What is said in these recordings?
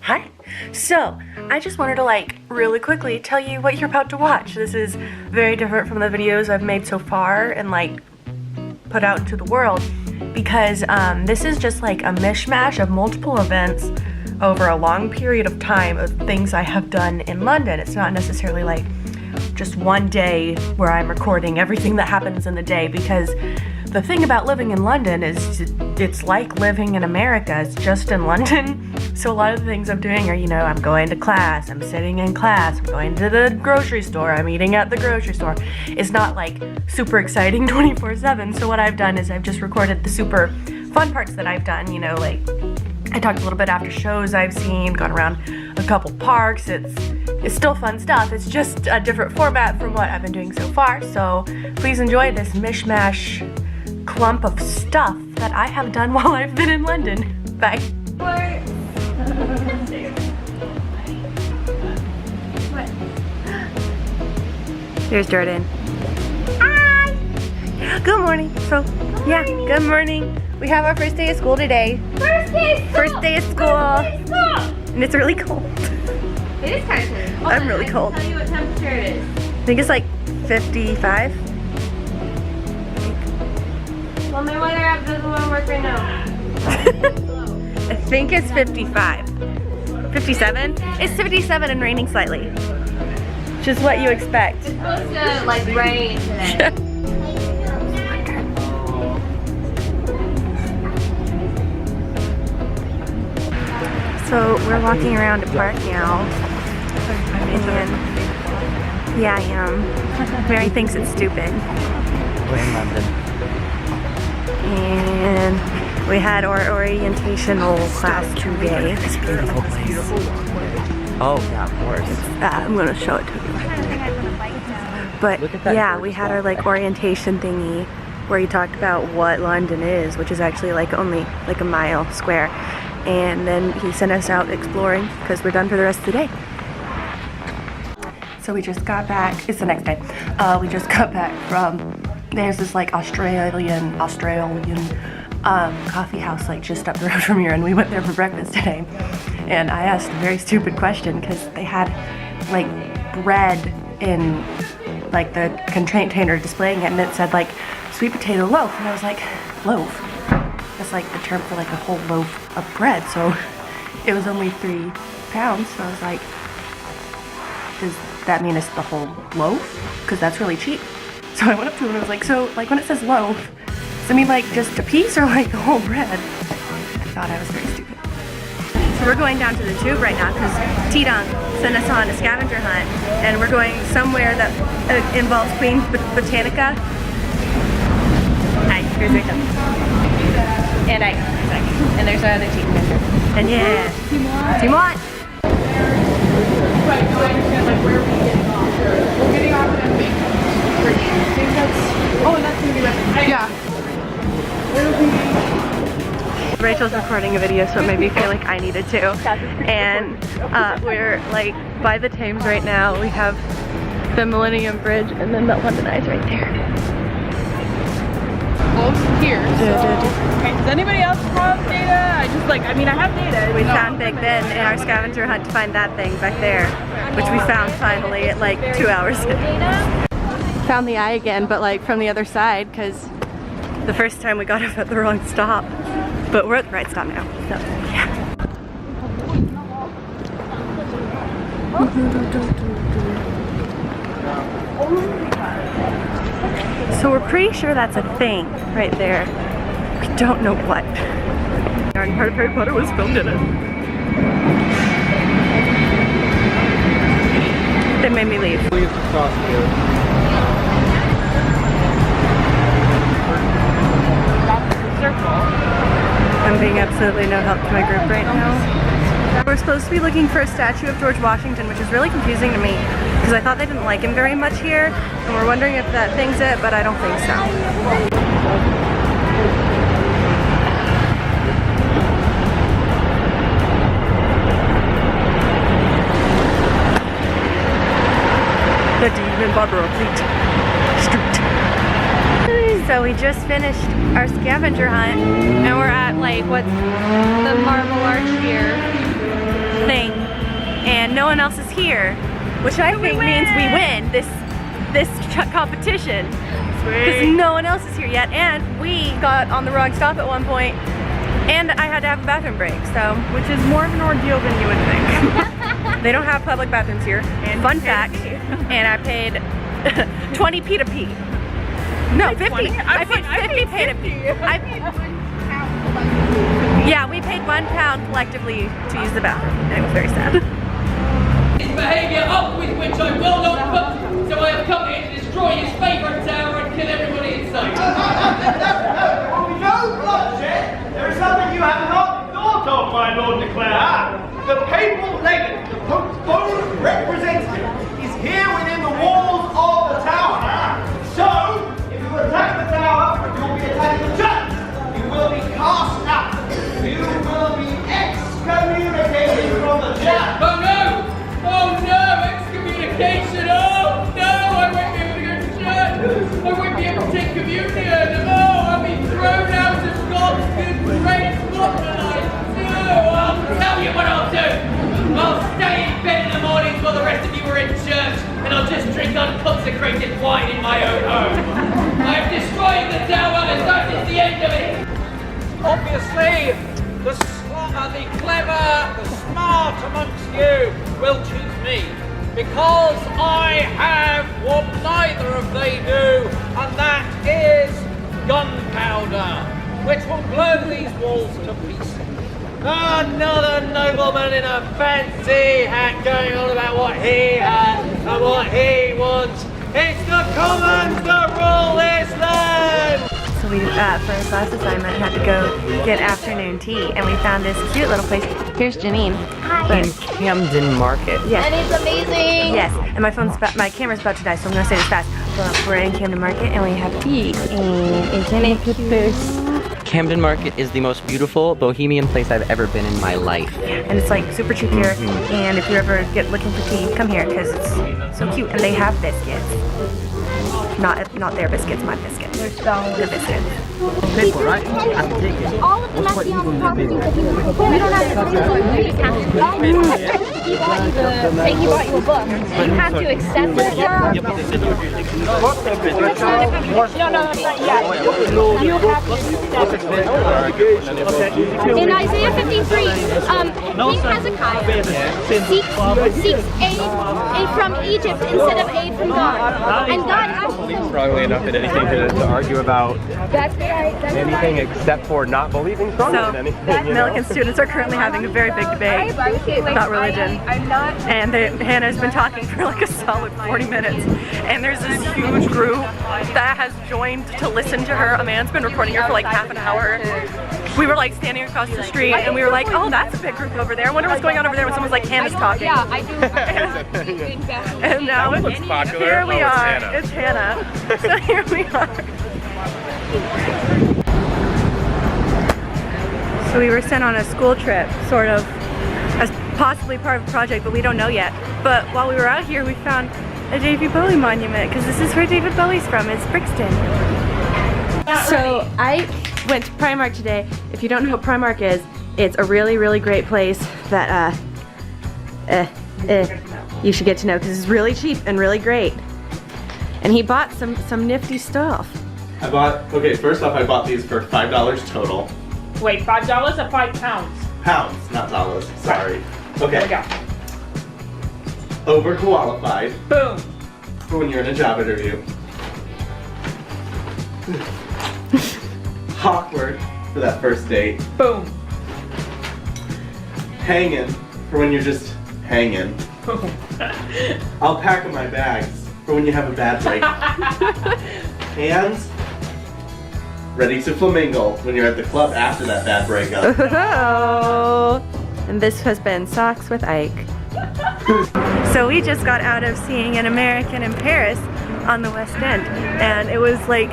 Hi. So, I just wanted to like really quickly tell you what you're about to watch. This is very different from the videos I've made so far and like put out into the world because this is just like a mishmash of multiple events over a long period of time of things I have done in London. It's not necessarily like just one day where I'm recording everything that happens in the day, because the thing about living in London is it's like living in America. It's just in London. So a lot of the things I'm doing are, you know, I'm going to class, I'm sitting in class, I'm going to the grocery store, I'm eating at the grocery store. It's not like super exciting 24/7. So what I've done is I've just recorded the super fun parts that I've done, you know, like I talked a little bit after shows I've seen, gone around a couple parks. It's still fun stuff. It's just a different format from what I've been doing so far. So please enjoy this mishmash clump of stuff that I have done while I've been in London. Bye. There's Jordan. Hi! Good morning. So, yeah, good morning. We have our first day of school today. First day of school! First day of school! And it's really cold. It is kind of cold. I'm really cold. I'll tell you what temperature it is. I think it's like 55. Well, my weather app doesn't want to work right now. I think it's 55. 57? It's 57 and raining slightly. Which is what you expect. It's supposed to like rain today. So we're walking around a park now. And yeah, I am. Mary thinks it's stupid. We're in London. And we had our orientational class today. It's a beautiful place. Oh, yeah, of course. I'm gonna show it to you. But yeah, we had our like orientation thingy where he talked about what London is, which is actually like only like a mile square. And then he sent us out exploring because we're done for the rest of the day. So we just got back. It's the next day. We just got back from, there's this like Australian coffee house like just up the road from here, and we went there for breakfast today. And I asked a very stupid question because they had like bread in like the container displaying it, and it said like sweet potato loaf, and I was like, loaf? That's like the term for like a whole loaf of bread. So it was only 3 pounds. So I was like, does that mean it's the whole loaf? Because that's really cheap. So I went up to him and I was like, so like when it says loaf, does it mean like just a piece or like the whole bread? I thought I was very stupid. So we're going down to the tube right now because T-Dunk sent us on a scavenger hunt, and we're going somewhere that involves Queen Botanica. Hi, here's Rachel. And I, and there's our other team member. And yeah, Team What? Right, no, I understand, like, where are we getting off? We're getting off at I think that's, oh, and that's gonna be right. Yeah. Where are we? Rachel's recording a video, so it made me feel like I needed to. And we're like by the Thames right now. We have the Millennium Bridge, and then that London Eye's right there. Here, so. Okay, does anybody else have data? I have data. We found Big Ben in our scavenger hunt to find that thing back there, which we found finally at like 2 hours in. Found the eye again, but like from the other side, because the first time we got off at the wrong stop. But we're at the right stop now, so yeah. So we're pretty sure that's a thing right there. We don't know what. And part of Harry Potter was filmed in it. They made me leave. I'm being absolutely no help to my group right now. We're supposed to be looking for a statue of George Washington, which is really confusing to me because I thought they didn't like him very much here, and we're wondering if that thing's it, but I don't think so. The Demon Barber of Fleet Street. So we just finished our scavenger hunt, and we're at like what's the Marble Arch here thing. and no one else is here, which I think means we win this competition because no one else is here yet, and we got on the wrong stop at one point, and I had to have a bathroom break, so Which is more of an ordeal than you would think. they don't have public bathrooms here. And Fun fact, and I paid 20p to pee. No, 50. I paid 50p to pee. Yeah, we paid £1 collectively to use the bathroom, and it was very sad. His behaviour up with which I will not put, so I have come here to destroy his favourite tower and kill everybody in sight. No bloodshed! There is something you have not thought of, my Lord de Clare. The papal legate, the Pope's own representative, is here within the walls of the tower. So, if you attack the tower, you will be attacking the church. You will be cast out. You will be excommunicated from the church. Oh no! Oh no! Excommunication! Oh no! I won't be able to go to church! I won't be able to take communion! Oh! I'll be thrown out of God's good grace! What will I do? I'll tell you what I'll do! I'll stay in bed in the mornings while the rest of you are in church, and I'll just drink unconsecrated wine in my own home! I've destroyed the tower, and that is the end of it! Obviously, the clever, the smart amongst you will choose me, because I have what neither of they do, and that is gunpowder, which will blow these walls to pieces. Another nobleman in a fancy hat going on about what he has and what he wants. It's the commons that rule this land! So we, for our class assignment, had to go get afternoon tea, and we found this cute little place. Here's Janine. In Camden Market. Yes. And it's amazing. Yes, and my camera's about to die, so I'm gonna say this fast. But we're in Camden Market, and we have tea, and isn't it cute? Camden Market is the most beautiful bohemian place I've ever been in my life. And it's like super cheap here, and if you ever get looking for tea, come here, because it's so cute. And they have biscuits. Not their biscuits, my biscuits. The biscuits. People, right? I can take it. All of the messy on the property. We don't have to do it. He bought you a book. You have to accept it. No, not yet. You have to accept it. In Isaiah 53, King Hezekiah seeks aid from Egypt instead of aid from God. And God actually strongly enough in anything to argue about anything except for not believing strongly So, in anything. Millikan students are currently having a very big debate about religion. And Hannah's been talking for like a solid 40 minutes. And there's this huge group that has joined to listen to her. A man's been recording her for like half an hour. We were like standing across the street, and we were like, oh, that's a big group over there. I wonder what's going on over there when someone's like, Hannah's talking. Yeah, I do. And now That looks popular. here we Oh, it's are. Hannah. It's Hannah. So here we are. So we were sent on a school trip, sort of, as possibly part of a project, but we don't know yet. But while we were out here, we found a David Bowie monument, because this is where David Bowie's from. It's Brixton. So I went to Primark today. If you don't know what Primark is, it's a really, really great place that you should get to know, because it's really cheap and really great. And he bought some nifty stuff. Okay, first off, I bought these for $5 total. Wait, $5 or £5? Pounds, not dollars, sorry. Okay. There Overqualified. Boom. For when you're in a job interview. Awkward for that first date. Boom. Hanging for when you're just hanging. Alpaca my bags for when you have a bad break. And ready to flamingo when you're at the club after that bad breakup. Oh, and this has been Socks with Ike. So we just got out of seeing An American in Paris on the West End, and it was like,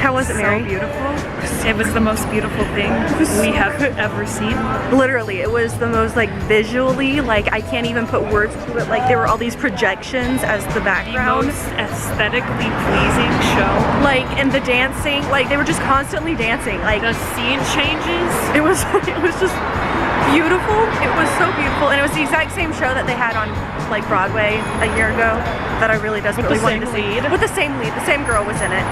how was it, Mary? So beautiful. It was the most beautiful thing we have ever seen. Literally, it was the most like visually, like I can't even put words to it. Like there were all these projections as the background. The most aesthetically pleasing show. Like, and the dancing, like they were just constantly dancing. Like The scene changes. it was just beautiful. It was so beautiful, and it was the exact same show that they had on like Broadway a year ago that I really desperately wanted to see. With the same lead. The same girl was in it,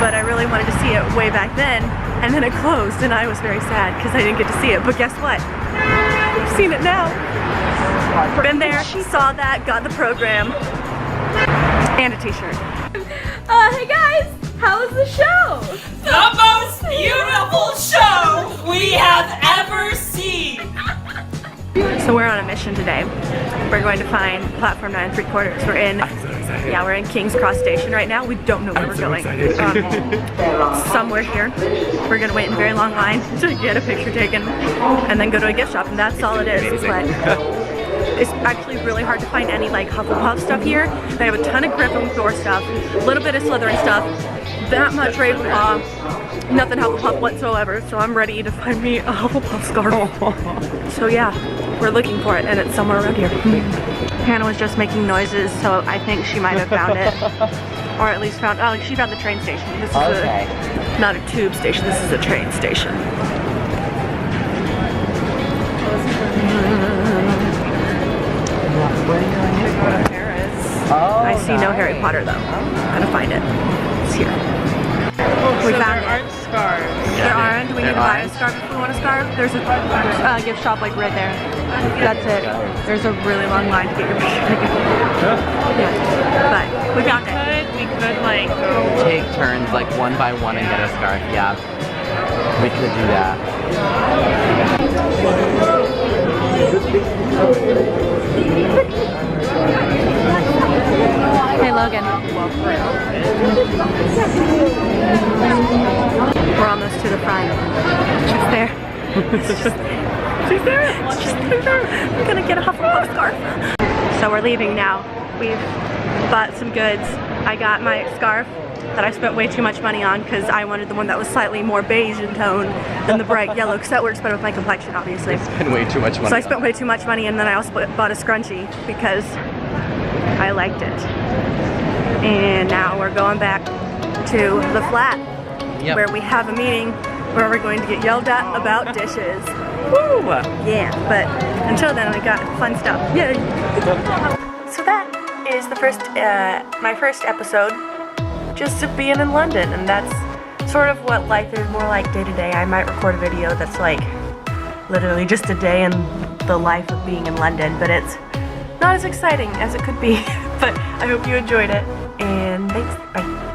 but I really wanted to see it way back then, and then it closed, and I was very sad because I didn't get to see it. But guess what? I've seen it now. Been there, saw that, got the program, and a t-shirt. Hey guys, how was the show? The most beautiful show we have ever seen. So we're on a mission today. We're going to find platform 9 3/4. We're in King's Cross Station right now. We don't know where we're going. Somewhere here. We're gonna wait in a very long line to get a picture taken and then go to a gift shop, and that's all it is. But it's actually really hard to find any like Hufflepuff stuff here. They have a ton of Gryffindor stuff, a little bit of Slytherin stuff, that much Ravenclaw, nothing Hufflepuff whatsoever. So I'm ready to find me a Hufflepuff scarf. So yeah, we're looking for it, and it's somewhere around here. Hannah was just making noises, so I think she might have found it. Or at least found, oh, she found the train station. This is not a tube station, this is a train station. I see no Harry Potter though. I'm gonna find it. It's here. We found it. Aren't scarves. There aren't. Do we need to buy a scarf if we want a scarf? There's a gift shop like right there. That's it. There's a really long line to get your picture taken. Yeah. But we found it. We could like go. Take turns like one by one and get a scarf. Yeah. We could do that. Hey Logan. We're almost to the front. She's there. She's there. She's there. We're gonna get a Hufflepuff scarf. So we're leaving now. We've bought some goods. I got my scarf that I spent way too much money on because I wanted the one that was slightly more beige in tone than the bright yellow, because that works better with my complexion, obviously. Spend way too much money. So I spent way too much money, and then I also bought a scrunchie because I liked it. And now we're going back to the flat where we have a meeting where we're going to get yelled at about dishes. Woo! Yeah, but until then I got fun stuff. Yay! So that is the first, my first episode just of being in London, and that's sort of what life is more like day to day. I might record a video that's like literally just a day in the life of being in London, but it's not as exciting as it could be. But I hope you enjoyed it, and thanks, bye.